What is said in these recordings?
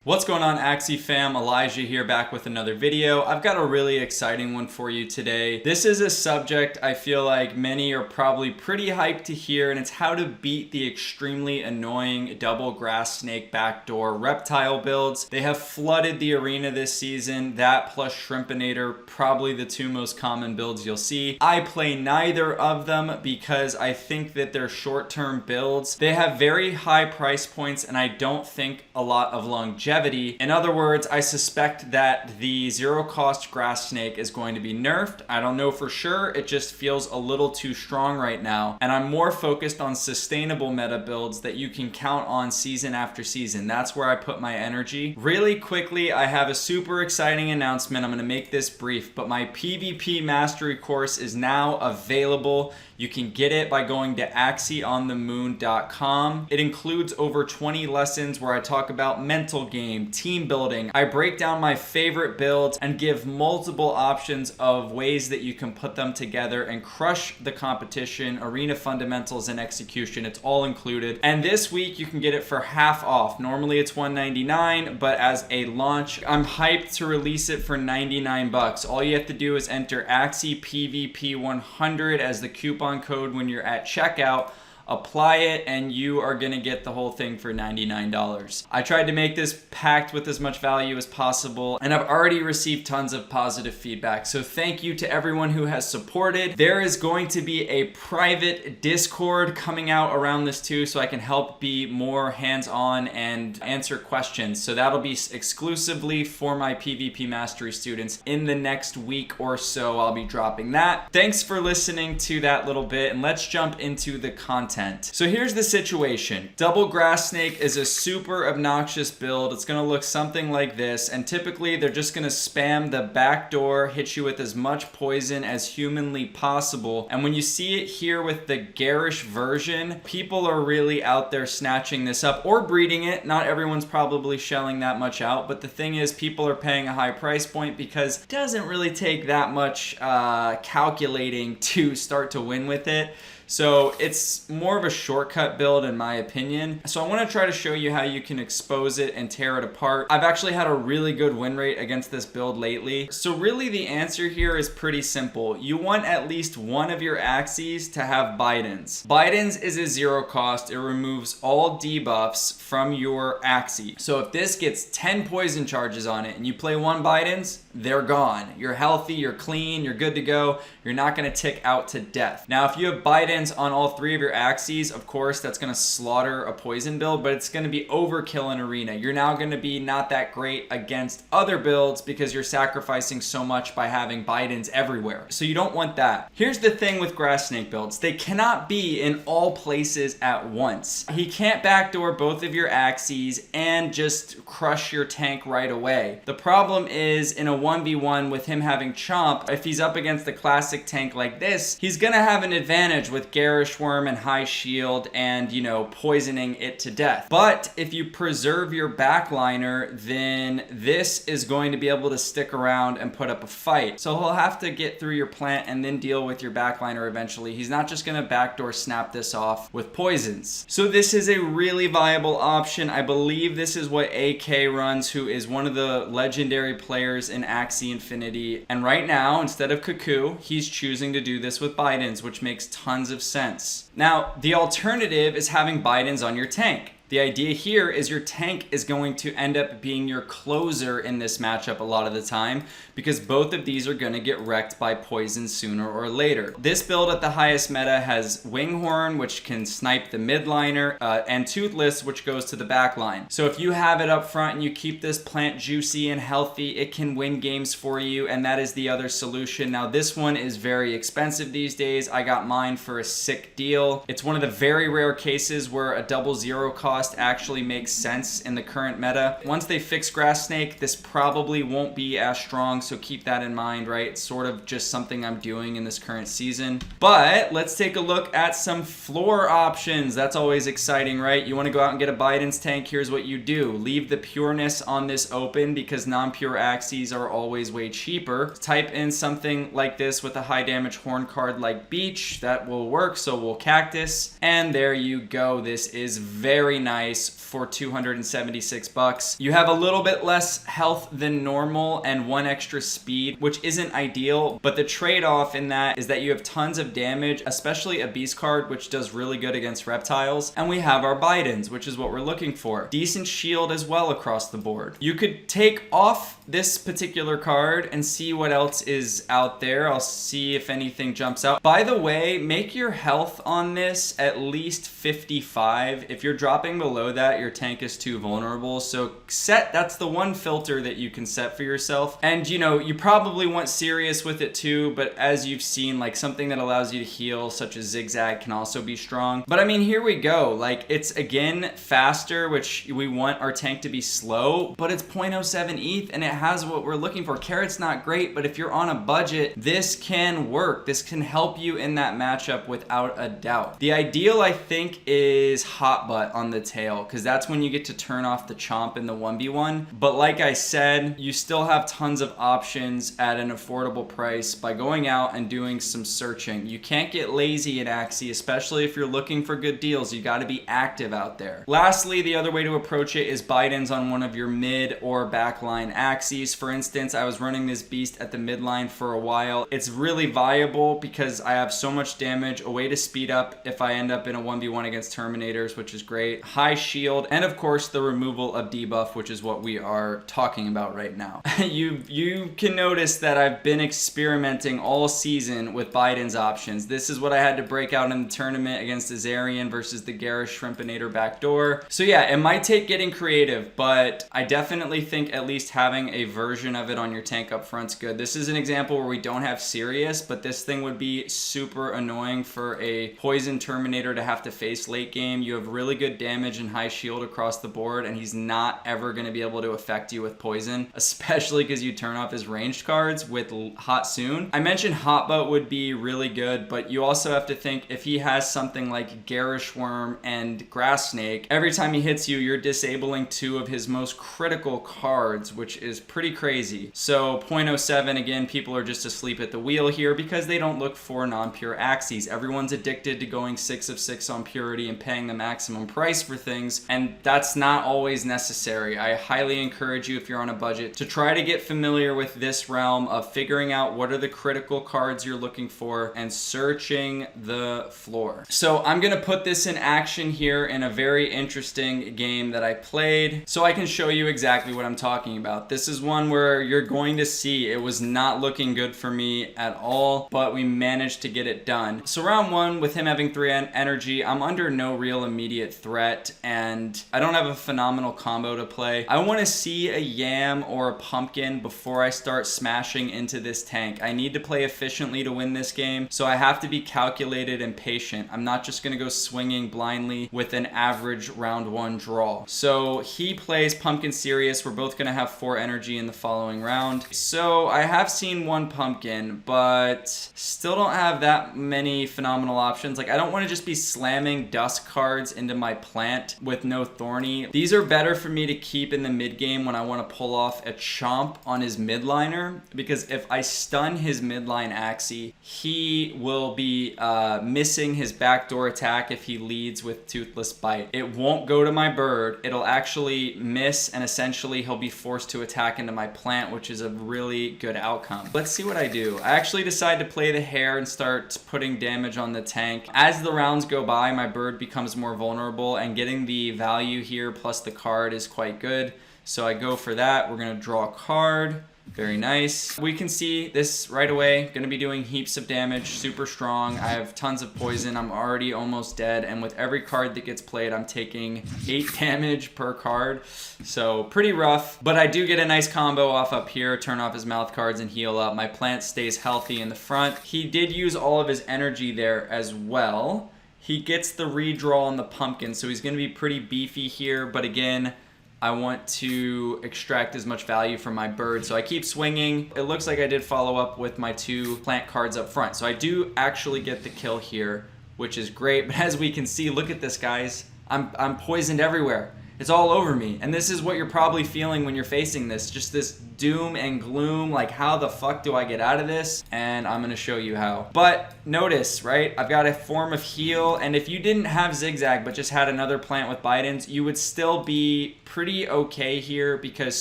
What's going on, Axie fam? Elijah here, back with another video. I've got a really exciting one for you today. This is a subject I feel like many are probably pretty hyped to hear, and it's how to beat the extremely annoying double grass snake backdoor reptile builds. They have flooded the arena this season. That plus Shrimpinator, probably the two most common builds you'll see. I play neither of them because I think that they're short-term builds. They have very high price points, and I don't think a lot of longevity. In other words, I suspect that the zero cost grass snake is going to be nerfed. I don't know for sure. It just feels a little too strong right now. And I'm more focused on sustainable meta builds that you can count on season after season. That's where I put my energy. Really quickly, I have a super exciting announcement. I'm going to make this brief, but my PvP mastery course is now available. You can get it by going to axieonthemoon.com. It includes over 20 lessons where I talk about mental game, team building. I break down my favorite builds and give multiple options of ways that you can put them together and crush the competition, arena fundamentals, and execution. It's all included. And this week you can get it for half off. Normally it's $199, but as a launch, I'm hyped to release it for 99 bucks. All you have to do is enter AxiePVP100 as the coupon code when you're at checkout. Apply it and you are gonna get the whole thing for $99. I tried to make this packed with as much value as possible, and I've already received tons of positive feedback. So thank you to everyone who has supported. There is going to be a private Discord coming out around this too, so I can help be more hands-on and answer questions. So that'll be exclusively for my PvP Mastery students. In the next week or so, I'll be dropping that. Thanks for listening to that little bit, and let's jump into the content. So here's the situation. Double grass snake is a super obnoxious build. It's gonna look something like this, and typically they're just gonna spam the back door, hit you with as much poison as humanly possible. And when you see it here with the garish version, people are really out there snatching this up or breeding it. Not everyone's probably shelling that much out, but the thing is, people are paying a high price point because it doesn't really take that much calculating to start to win with it. So it's more of a shortcut build in my opinion. So I want to try to show you how you can expose it and tear it apart. I've actually had a really good win rate against this build lately. So really the answer here is pretty simple. You want at least one of your Axies to have Bidens. Bidens is a zero cost. It removes all debuffs from your Axie. So if this gets 10 poison charges on it and you play one Bidens, they're gone. You're healthy, you're clean, you're good to go. You're not going to tick out to death. Now if you have Bidens on all three of your Axies, of course that's going to slaughter a poison build, but it's going to be overkill in arena. You're now going to be not that great against other builds because you're sacrificing so much by having Bidens everywhere. So you don't want that. Here's the thing with grass snake builds. They cannot be in all places at once. He can't backdoor both of your Axies and just crush your tank right away. The problem is in a 1v1 with him having Chomp, if he's up against a classic tank like this, he's going to have an advantage with Garish Worm and High Shield and, you know, poisoning it to death. But if you preserve your backliner, then this is going to be able to stick around and put up a fight. So he'll have to get through your plant and then deal with your backliner eventually. He's not just going to backdoor snap this off with poisons. So this is a really viable option. I believe this is what AK runs, who is one of the legendary players in Axie Infinity. And right now, instead of Cuckoo, he's choosing to do this with Bidens, which makes tons of sense. Now, the alternative is having Bidens on your tank. The idea here is your tank is going to end up being your closer in this matchup a lot of the time because both of these are going to get wrecked by poison sooner or later. This build at the highest meta has Winghorn, which can snipe the midliner, and Toothless, which goes to the back line. So if you have it up front and you keep this plant juicy and healthy, it can win games for you, and that is the other solution. Now this one is very expensive these days. I got mine for a sick deal. It's one of the very rare cases where a double zero cost actually makes sense in the current meta. Once they fix grass snake, this probably won't be as strong, so keep that in mind, right? It's sort of just something I'm doing in this current season. But let's take a look at some floor options. That's always exciting, right? You want to go out and get a Bidens tank. Here's what you do. Leave the pureness on this open because non-pure Axies are always way cheaper. Type in something like this with a high damage horn card like Beach. That will work, so will Cactus. And there you go. This is very nice. nice for 276 bucks. You have a little bit less health than normal and 1 extra speed, which isn't ideal, but the trade-off in that is that you have tons of damage, especially a beast card, which does really good against reptiles. And we have our Bidens, which is what we're looking for. Decent shield as well across the board. You could take off this particular card and see what else is out there. I'll see if anything jumps out. By the way, make your health on this at least 55. If you're dropping below that, your tank is too vulnerable. So that's the one filter that you can set for yourself. And you know, you probably want Sirius with it too, but as you've seen, like something that allows you to heal, such as Zigzag, can also be strong. But I mean, here we go. Like, it's again faster, which we want our tank to be slow, but it's 0.07 ETH and it has what we're looking for. Carrot's not great, but if you're on a budget, this can work. This can help you in that matchup without a doubt. The ideal, I think, is Hot Butt on the tail, because that's when you get to turn off the Chomp in the 1v1. But like I said, you still have tons of options at an affordable price by going out and doing some searching. You can't get lazy in Axie, especially if you're looking for good deals. You got to be active out there. Lastly, the other way to approach it is Bidens on one of your mid or backline Axies. For instance, I was running this beast at the midline for a while. It's really viable because I have so much damage, a way to speed up if I end up in a 1v1 against Terminators, which is great, high shield, and of course the removal of debuff, which is what we are talking about right now. You can notice that I've been experimenting all season with Biden's options. This is what I had to break out in the tournament against Azarian versus the Garish Shrimpinator backdoor. So yeah, it might take getting creative, but I definitely think at least having a version of it on your tank up front's good. This is an example where we don't have Sirius, but this thing would be super annoying for a poison Terminator to have to face late game. You have really good damage and high shield across the board, and he's not ever going to be able to affect you with poison, especially because you turn off his ranged cards with Hot Soon. I mentioned Hot Butt would be really good, but you also have to think if he has something like Garish Worm and Grass Snake, every time he hits you, you're disabling 2 of his most critical cards, which is pretty crazy. So 0.07, again, people are just asleep at the wheel here because they don't look for non-pure Axies. Everyone's addicted to going 6 of 6 on purity and paying the maximum price for things, and that's not always necessary. I highly encourage you, if you're on a budget, to try to get familiar with this realm of figuring out what are the critical cards you're looking for and searching the floor. So I'm gonna put this in action here in a very interesting game that I played so I can show you exactly what I'm talking about. This is one where you're going to see it was not looking good for me at all, but we managed to get it done. So round 1, with him having 3 energy, I'm under no real immediate threat, and I don't have a phenomenal combo to play. I want to see a Yam or a Pumpkin before I start smashing into this tank. I need to play efficiently to win this game, so I have to be calculated and patient. I'm not just going to go swinging blindly with an average round 1 draw. So he plays Pumpkin Sirius. We're both going to have 4 energy in the following round. So I have seen 1 Pumpkin, but still don't have that many phenomenal options. Like, I don't want to just be slamming Dusk cards into my plant with no Thorny. These are better for me to keep in the mid game when I want to pull off a Chomp on his midliner, because if I stun his midline Axie, he will be missing his backdoor attack if he leads with Toothless Bite. It won't go to my bird. It'll actually miss, and essentially he'll be forced to attack into my plant, which is a really good outcome. Let's see what I do. I actually decide to play the Hare and start putting damage on the tank. As the rounds go by, my bird becomes more vulnerable, and getting the value here plus the card is quite good. So I go for that. We're going to draw a card. Very nice. We can see this right away. Going to be doing heaps of damage, super strong. I have tons of poison. I'm already almost dead, and with every card that gets played, I'm taking 8 damage per card. So pretty rough, but I do get a nice combo off up here, turn off his mouth cards and heal up. My plant stays healthy in the front. He did use all of his energy there as well. He gets the redraw on the Pumpkin, so he's going to be pretty beefy here, but again, I want to extract as much value from my bird, so I keep swinging. It looks like I did follow up with my 2 plant cards up front, so I do actually get the kill here, which is great. But as we can see, look at this, guys. I'm poisoned everywhere. It's all over me. And this is what you're probably feeling when you're facing this. Just this doom and gloom, like how the fuck do I get out of this? And I'm gonna show you how. But notice, right? I've got a form of heal, and if you didn't have Zigzag but just had another plant with Bidens, you would still be pretty okay here because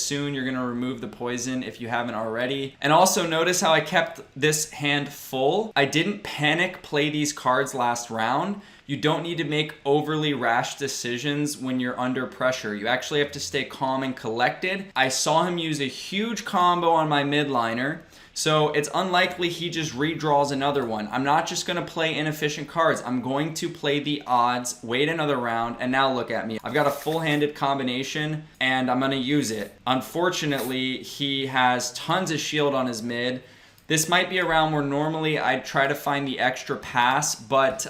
soon you're gonna remove the poison if you haven't already. And also notice how I kept this hand full. I didn't panic play these cards last round. You don't need to make overly rash decisions when you're under pressure. You actually have to stay calm and collected. I saw him use a huge combo on my midliner, so it's unlikely he just redraws another one. I'm not just gonna play inefficient cards. I'm going to play the odds, wait another round, and now look at me. I've got a full-handed combination, and I'm gonna use it. Unfortunately, he has tons of shield on his mid. This might be a round where normally I'd try to find the extra pass, but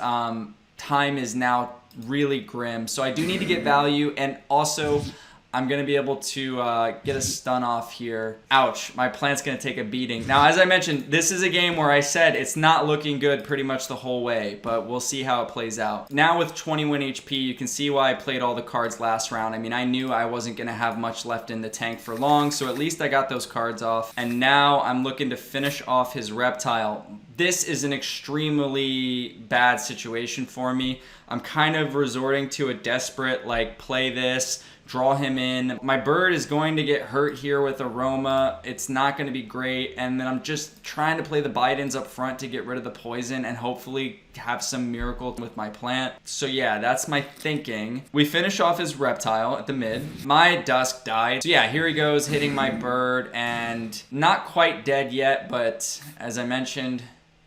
time is now really grim. So I do need to get value, and also I'm going to be able to get a stun off here. Ouch, my plant's going to take a beating. Now, as I mentioned, this is a game where I said it's not looking good pretty much the whole way, but we'll see how it plays out. Now with 21 HP, you can see why I played all the cards last round. I mean, I knew I wasn't going to have much left in the tank for long, so at least I got those cards off. And now I'm looking to finish off his reptile. This is an extremely bad situation for me. I'm kind of resorting to a desperate, like, play this, draw him in. My bird is going to get hurt here with Aroma. It's not going to be great. And then I'm just trying to play the Bidens up front to get rid of the poison and hopefully have some miracle with my plant. So yeah, that's my thinking. We finish off his reptile at the mid. My Dusk died. So yeah, here he goes hitting my bird, and not quite dead yet, but as I mentioned,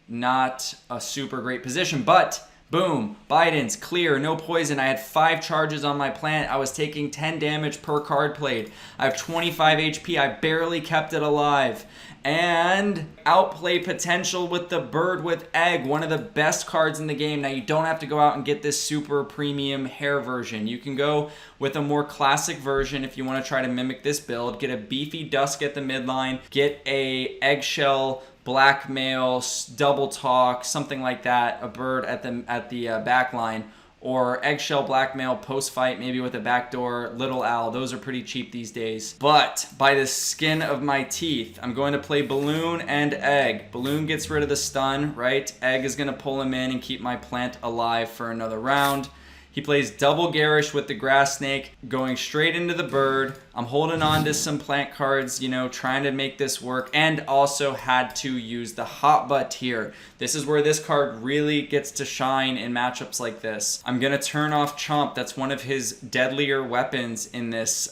not a super great position. But boom, Bidens, clear, no poison. I had 5 charges on my plant. I was taking 10 damage per card played. I have 25 HP. I barely kept it alive. And outplay potential with the bird with egg, one of the best cards in the game. Now, you don't have to go out and get this super premium hair version. You can go with a more classic version if you want to try to mimic this build. Get a beefy Dusk at the midline. Get a eggshell blackmail, double talk, something like that, a bird at the back line, or eggshell blackmail post fight, maybe with a backdoor little owl. Those are pretty cheap these days. But by the skin of my teeth, I'm going to play Balloon and Egg. Balloon gets rid of the stun, right? Egg is going to pull him in and keep my plant alive for another round. He plays double Garish with the Grass Snake, going straight into the bird. I'm holding on to some plant cards, you know, trying to make this work, and also had to use the Hot Butt here. This is where this card really gets to shine in matchups like this. I'm going to turn off Chomp. That's one of his deadlier weapons in this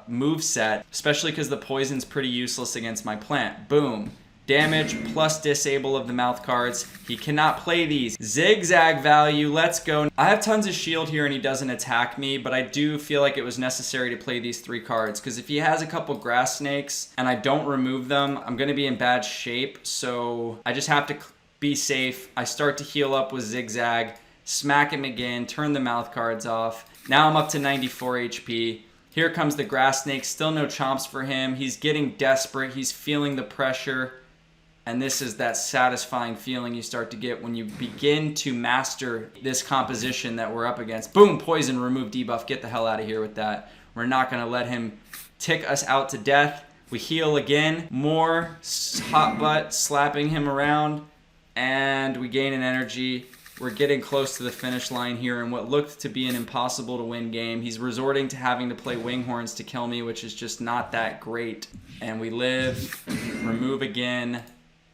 move set, especially because the poison's pretty useless against my plant. Boom. Damage plus disable of the mouth cards. He cannot play these. Zigzag value, let's go. I have tons of shield here and he doesn't attack me, but I do feel like it was necessary to play these 3 cards, because if he has a couple grass snakes and I don't remove them, I'm going to be in bad shape, so I just have to be safe. I start to heal up with Zigzag, smack him again, turn the mouth cards off. Now I'm up to 94 HP. Here comes the grass snake, still no chomps for him. He's getting desperate, he's feeling the pressure. And this is that satisfying feeling you start to get when you begin to master this composition that we're up against. Boom, poison, remove debuff. Get the hell out of here with that. We're not going to let him tick us out to death. We heal again. More hot butt slapping him around. And we gain an energy. We're getting close to the finish line here in what looked to be an impossible to win game. He's resorting to having to play Winghorns to kill me, which is just not that great. And we live. Remove again.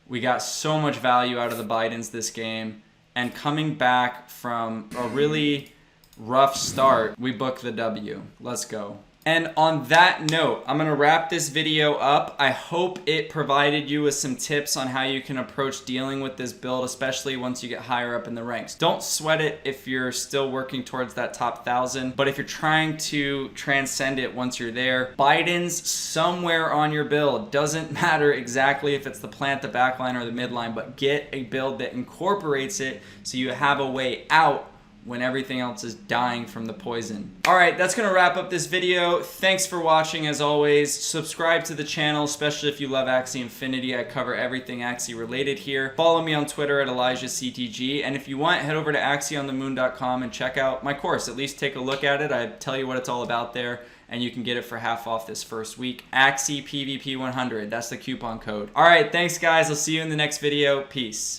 We got so much value out of the Bidens this game, and coming back from a really rough start, we book the W. Let's go. And on that note, I'm going to wrap this video up. I hope it provided you with some tips on how you can approach dealing with this build, especially once you get higher up in the ranks. Don't sweat it if you're still working towards that top 1,000, but if you're trying to transcend it once you're there, Bidens somewhere on your build. Doesn't matter exactly if it's the plant, the backline, or the midline, but get a build that incorporates it so you have a way out when everything else is dying from the poison. Alright, that's gonna wrap up this video. Thanks for watching as always. Subscribe to the channel, especially if you love Axie Infinity. I cover everything Axie related here. Follow me on Twitter at ElijahCTG, and if you want, head over to axieonthemoon.com and check out my course. At least take a look at it. I tell you what it's all about there, and you can get it for half off this first week. Axie PvP 100, that's the coupon code. Alright, thanks guys. I'll see you in the next video. Peace.